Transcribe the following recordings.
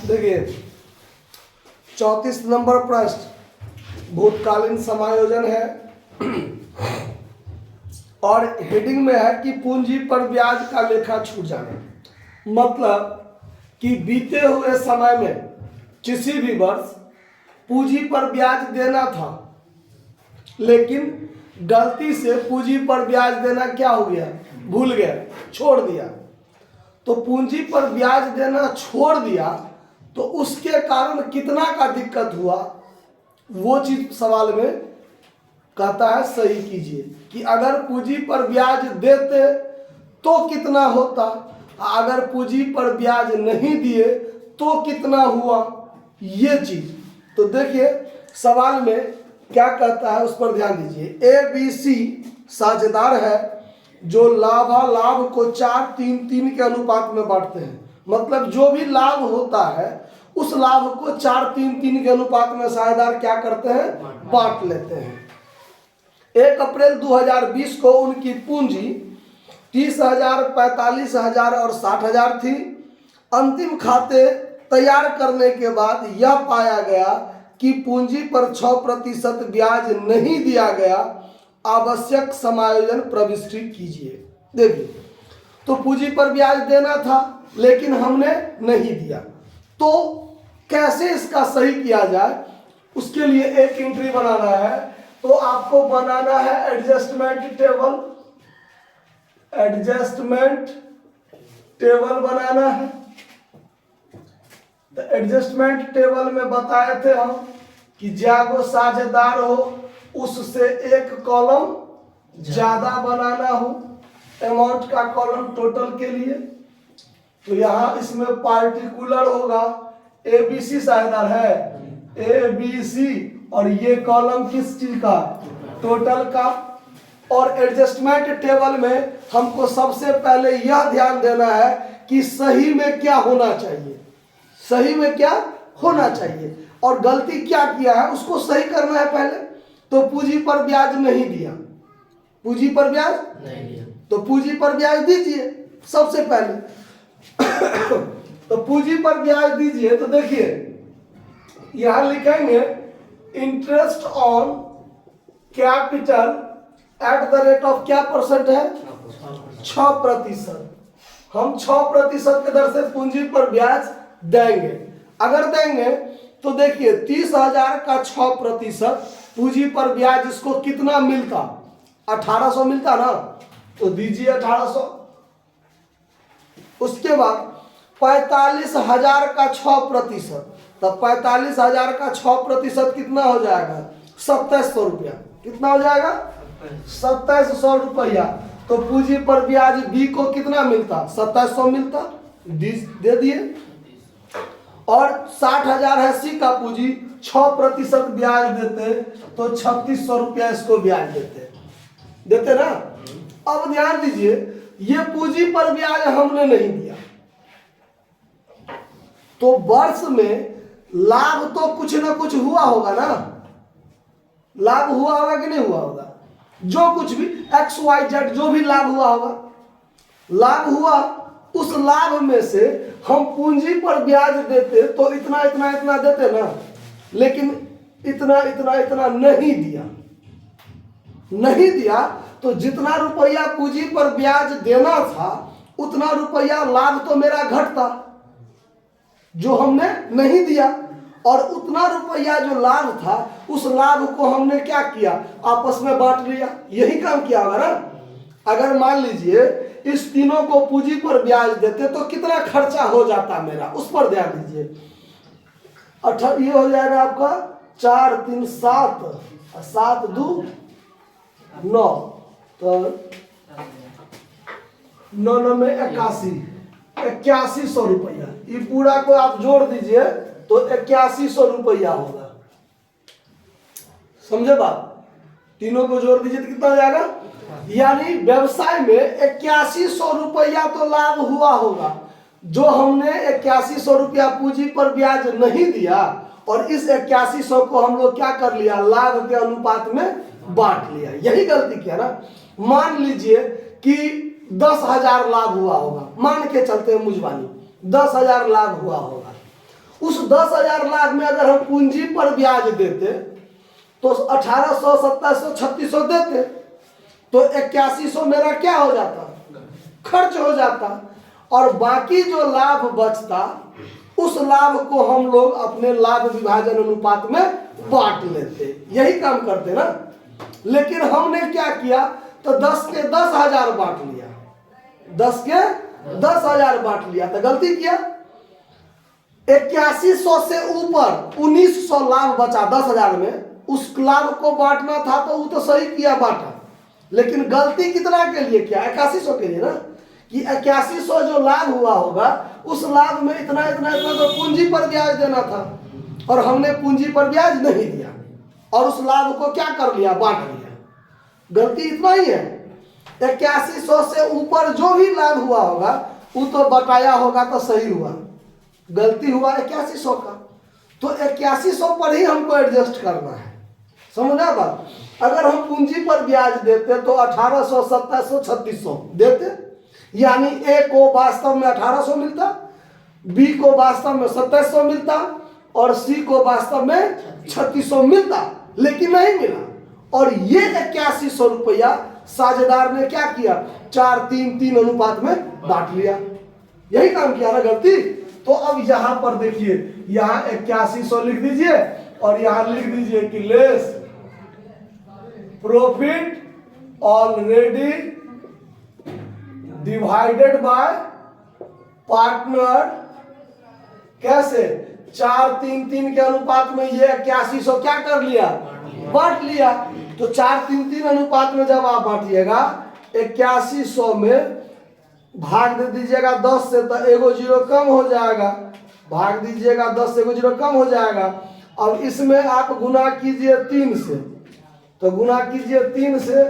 देखिए 34 नंबर प्रश्न भूतकालीन समायोजन है और हेडिंग में है कि पूंजी पर ब्याज का लेखा छूट जाना। मतलब कि बीते हुए समय में किसी भी वर्ष पूंजी पर ब्याज देना था, लेकिन गलती से पूंजी पर ब्याज देना क्या हो गया, भूल गया, छोड़ दिया। तो पूंजी पर ब्याज देना छोड़ दिया तो उसके कारण कितना का दिक्कत हुआ, वो चीज सवाल में कहता है सही कीजिए कि अगर पूंजी पर ब्याज देते तो कितना होता, अगर पूंजी पर ब्याज नहीं दिए तो कितना हुआ, ये चीज। तो देखिए सवाल में क्या कहता है उस पर ध्यान दीजिए। ए बी सी साझेदार है जो लाभालाभ को 4-3-3 के अनुपात में बांटते हैं। मतलब जो भी लाभ होता है उस लाभ को 4-3-3 के अनुपात में साझेदार क्या करते हैं, बांट लेते हैं। 1 अप्रैल 2020 को उनकी पूंजी 30,000, 45,000 और 60,000 थी। अंतिम खाते तैयार करने के बाद यह पाया गया कि पूंजी पर 6% ब्याज नहीं दिया गया। आवश्यक समायोजन प्रविष्टि कीजिए। देखिए तो पूंजी पर ब्याज देना था लेकिन हमने नहीं दिया, तो कैसे इसका सही किया जाए, उसके लिए एक एंट्री बनाना है। तो आपको बनाना है एडजस्टमेंट टेबल। एडजस्टमेंट टेबल बनाना है। तो एडजस्टमेंट टेबल में बताए थे हम कि जागो साझेदार हो उससे एक कॉलम ज्यादा बनाना हो अमाउंट का कॉलम टोटल के लिए। तो यहाँ इसमें पार्टिकुलर होगा, एबीसी साझेदार है, एबीसी, और ये कॉलम किस चीज का, टोटल का। और एडजस्टमेंट टेबल में हमको सबसे पहले यह ध्यान देना है कि सही में क्या होना चाहिए, सही में क्या होना चाहिए और गलती क्या किया है उसको सही करना है पहले। तो पूंजी पर ब्याज नहीं दिया, पूंजी पर ब्याज नहीं दिया, तो पूंजी पर ब्याज दीजिए सबसे पहले। तो पूंजी पर ब्याज दीजिए। तो देखिए यहां लिखेंगे interest on capital at the rate of क्या परसेंट है, 6%। हम 6% के दर से पूंजी पर ब्याज देंगे। अगर देंगे तो देखिए 30,000 का 6% पूंजी पर ब्याज इसको कितना मिलता, 1800 मिलता ना, तो दीजिए 1800। उसके बाद 45,000 का 6%, तब 45,000 का 6% कितना हो जाएगा, 2700 रुपया। कितना हो जाएगा, 2700 रुपया। तो पूंजी पर ब्याज बी को कितना मिलता, 2700 मिलता, दे दिए। और 60,000 है सी का पूंजी, 6% ब्याज देते तो 3600 रुपया इसको ब्याज देते ना। अब ध्यान दीजिए ये पूंजी पर ब्याज हमने नहीं दिया, तो वर्ष में लाभ तो कुछ ना कुछ हुआ होगा ना, लाभ हुआ होगा कि नहीं हुआ होगा, जो कुछ भी XYZ जो भी लाभ हुआ होगा, लाभ हुआ, उस लाभ में से हम पूंजी पर ब्याज देते तो इतना इतना इतना देते ना, लेकिन इतना इतना इतना नहीं दिया, नहीं दिया। तो जितना रुपया पूंजी पर ब्याज देना था उतना रुपया लाभ तो मेरा घटता जो हमने नहीं दिया, और उतना रुपया जो लाभ था उस लाभ को हमने क्या किया, आपस में बांट लिया। यही काम किया होगा ना। अगर मान लीजिए इस तीनों को पूंजी पर ब्याज देते तो कितना खर्चा हो जाता मेरा, उस पर ध्यान दीजिए। ये हो जाएगा आपका 4 3 7 7 2 9, तो 9 में 8100 रुपया। ये पूरा को आप जोड़ दीजिए तो 8100 रुपया होगा। समझे बात, तीनों को जोड़ दीजिए तो कितना हो जाएगा, यानी व्यवसाय में 8100 रुपया तो लाभ हुआ होगा, जो हमने 8100 रुपया पूंजी पर ब्याज नहीं दिया, और इस 8100 को हम लोग क्या कर लिया, लाभ के अनुपात में बांट लिया। यही गलती किया ना। मान लीजिए कि 10,000 लाभ हुआ होगा, मान के चलते हैं मुझबानी 10,000 लाभ हुआ होगा, उस 10,000 लाख में अगर हम पूंजी पर ब्याज देते तो 1800, 2700, 3600 देते तो 8100 मेरा क्या हो जाता, खर्च हो जाता, और बाकी जो लाभ बचता उस लाभ को हम लोग अपने लाभ विभाजन अनुपात में बांट लेते, यही काम करते ना। लेकिन हमने क्या किया, तो 10 के 10,000 बांट लिया, 10 के 10,000 बांट लिया, तो गलती किया। 8100 से ऊपर 1900 लाभ बचा 10,000 में, उस लाभ को बांटना था तो वो तो सही किया बांटा, लेकिन गलती कितना के लिए किया, 8100 के लिए ना, कि 8100 जो लाभ हुआ होगा उस लाभ में इतना इतना इतना तो पूंजी पर ब्याज देना था, और हमने पूंजी पर ब्याज नहीं दिया और उस लाभ को क्या कर लिया, बांट लिया। गलती इतना ही है। 8100 से ऊपर जो भी लाभ हुआ होगा वो तो बटाया होगा तो सही हुआ, गलती हुआ 8100 का, तो 8100 पर ही हमको एडजस्ट करना है, समझा बात। अगर हम पूंजी पर ब्याज देते तो 1800, 2700, 3600 देते, यानी ए को वास्तव में 1800 मिलता, बी को वास्तव में 2700 मिलता और सी को वास्तव में 3600 मिलता, लेकिन नहीं मिला। और ये 8100 रुपया साझेदार ने क्या किया, 4-3-3 अनुपात में बांट लिया, यही काम किया ना, गलती। तो अब यहां पर देखिए, यहां 8100 लिख दीजिए और यहां लिख दीजिए कि less profit already divided by partner, कैसे, 4-3-3 के अनुपात में ये 8100 क्या कर लिया, बांट लिया। तो 4-3-3 अनुपात में जब आप बांटिएगा 8100 में भाग दे दीजिएगा 10 से, तो एगो जीरो कम हो जाएगा, भाग दीजिएगा 10 से, एगो जीरो कम हो जाएगा। अब इसमें आप गुना कीजिए 3 से, तो गुना कीजिए 3 से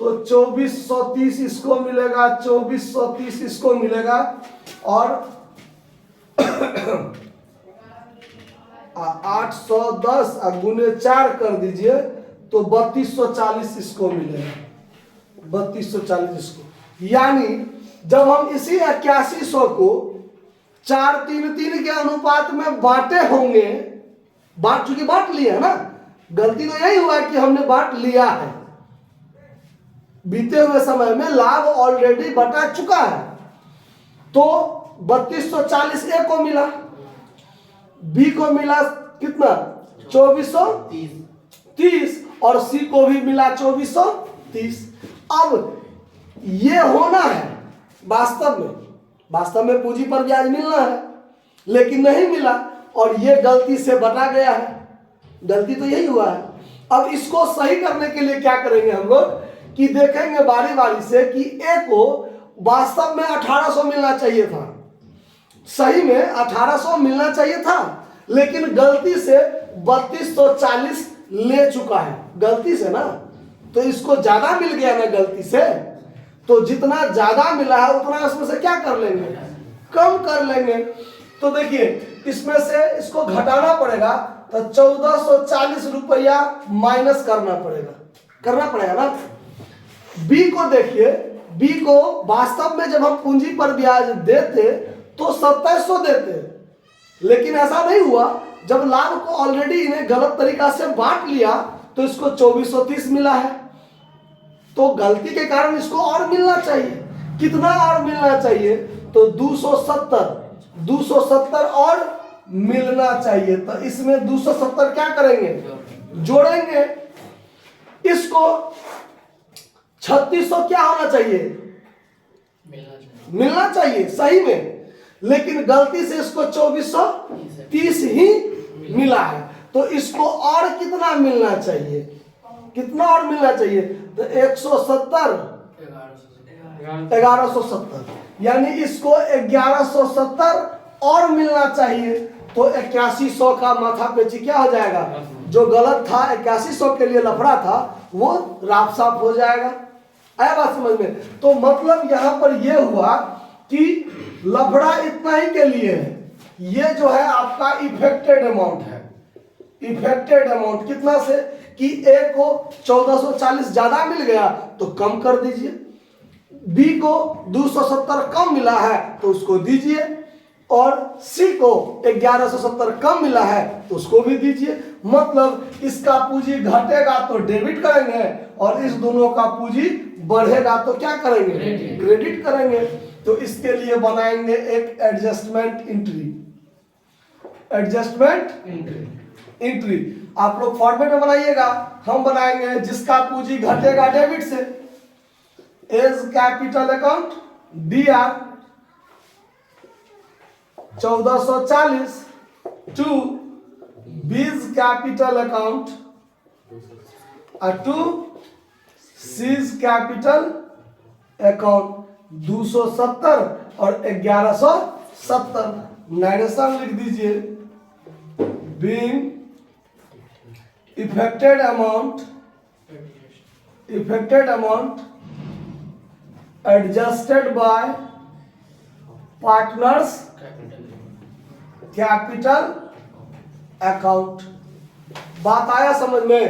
तो 2430 इसको मिलेगा, 2430 इसको मिलेगा, और 810 गुने 4 कर दीजिए तो 3240 इसको मिलेगा, 3240 इसको। यानी जब हम इसी 8100 को 4-3-3 के अनुपात में बांटे होंगे, चूंकि बांट लिए है ना, गलती तो यही हुआ कि हमने बांट लिया है, बीते हुए समय में लाभ ऑलरेडी बटा चुका है, तो 3240 ए को मिला, बी को मिला कितना 2430 और सी को भी मिला 2430। अब ये होना है वास्तव में पूंजी पर ब्याज मिलना है, लेकिन नहीं मिला और ये गलती से बटा गया है, गलती तो यही हुआ है। अब इसको सही करने के लिए क्या करेंगे हम लोग, कि देखेंगे बारी बारी से कि ए को वास्तव में 1800 मिलना चाहिए था, सही में 1800 मिलना चाहिए था, लेकिन गलती से 3240 ले चुका है, गलती से ना, तो इसको ज्यादा मिल गया ना गलती से, तो जितना ज्यादा मिला है उतना इसमें से क्या कर लेंगे, कम कर लेंगे। तो देखिए इसमें से इसको घटाना पड़ेगा, तो 1440 रुपया माइनस करना पड़ेगा ना। बी को देखिए, बी को वास्तव में जब हम पूंजी पर ब्याज देते तो 2700 देते, लेकिन ऐसा नहीं हुआ, जब लाभ को ऑलरेडी इन्हें गलत तरीका से बांट लिया तो इसको 2430 मिला है, तो गलती के कारण इसको और मिलना चाहिए, कितना और मिलना चाहिए, तो 270 और मिलना चाहिए। तो इसमें 270 क्या करेंगे, जोड़ेंगे, इसको 3600 क्या होना चाहिए, मिलना चाहिए सही में, लेकिन गलती से इसको 2430 ही मिला है, तो इसको और कितना मिलना चाहिए, कितना और मिलना चाहिए, तो 1170, यानी इसको 1170 और मिलना चाहिए, तो 8100 का माथा पेची क्या हो जाएगा, जो गलत था 8100 के लिए लफड़ा था वो राफ साफ हो जाएगा। आया बात समझ में। तो मतलब यहां पर यह हुआ कि लफड़ा इतना ही के लिए है, ये जो है आपका इफेक्टेड अमाउंट है, इफेक्टेड अमाउंट कितना से, कि ए को 1440 ज्यादा मिल गया तो कम कर दीजिए, बी को 270 कम मिला है तो उसको दीजिए, और सी को 1170 कम मिला है तो उसको भी दीजिए। मतलब इसका पूंजी घटेगा तो डेबिट करेंगे और इस दोनों का पूंजी बढ़ेगा तो क्या करेंगे, क्रेडिट करेंगे। तो इसके लिए बनाएंगे एक एडजस्टमेंट एंट्री। एडजस्टमेंट एंट्री आप लोग फॉर्मेट में बनाइएगा, हम बनाएंगे जिसका पूंजी घटेगा डेबिट से, as capital account DR 1440 to B's capital account to C's capital account 270 और 1170। नरेशन लिख दीजिए, being effected amount adjusted by partners capital account. बात आया समझ में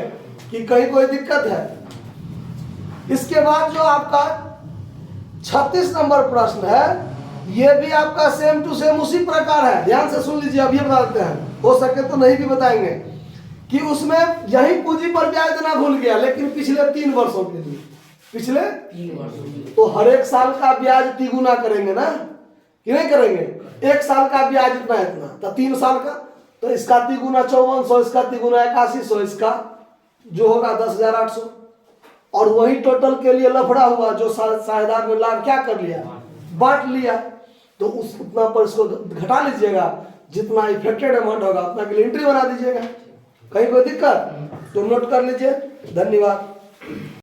कि कहीं कोई दिक्कत है? इसके बाद जो आपका 36 नंबर प्रश्न है, यह भी आपका सेम टू सेम उसी प्रकार है। ध्यान से सुन लीजिए, अभी बता देते हैं, हो सके तो नहीं भी बताएंगे कि उसमें यही पूंजी पर ब्याज देना भूल गया, लेकिन पिछले 3 वर्षों के लिए, पिछले 3 वर्षों तो हर एक साल का ब्याज तिगुना करेंगे ना कि नहीं करेंगे? एक साल का ब्याज इतना इतना तो 3 साल का, तो इसका तिगुना 5400, इसका तिगुना 8100, इसका जो होगा 10,800। और वही टोटल के लिए लफड़ा हुआ जो साझेदार ने लाभ क्या कर लिया, बांट लिया। तो उस उतना पर इसको घटा लीजिएगा, जितना इफेक्टेड अमाउंट होगा उतना के लिए एंट्री बना दीजिएगा। कहीं कोई दिक्कत तो नोट कर लीजिए। धन्यवाद।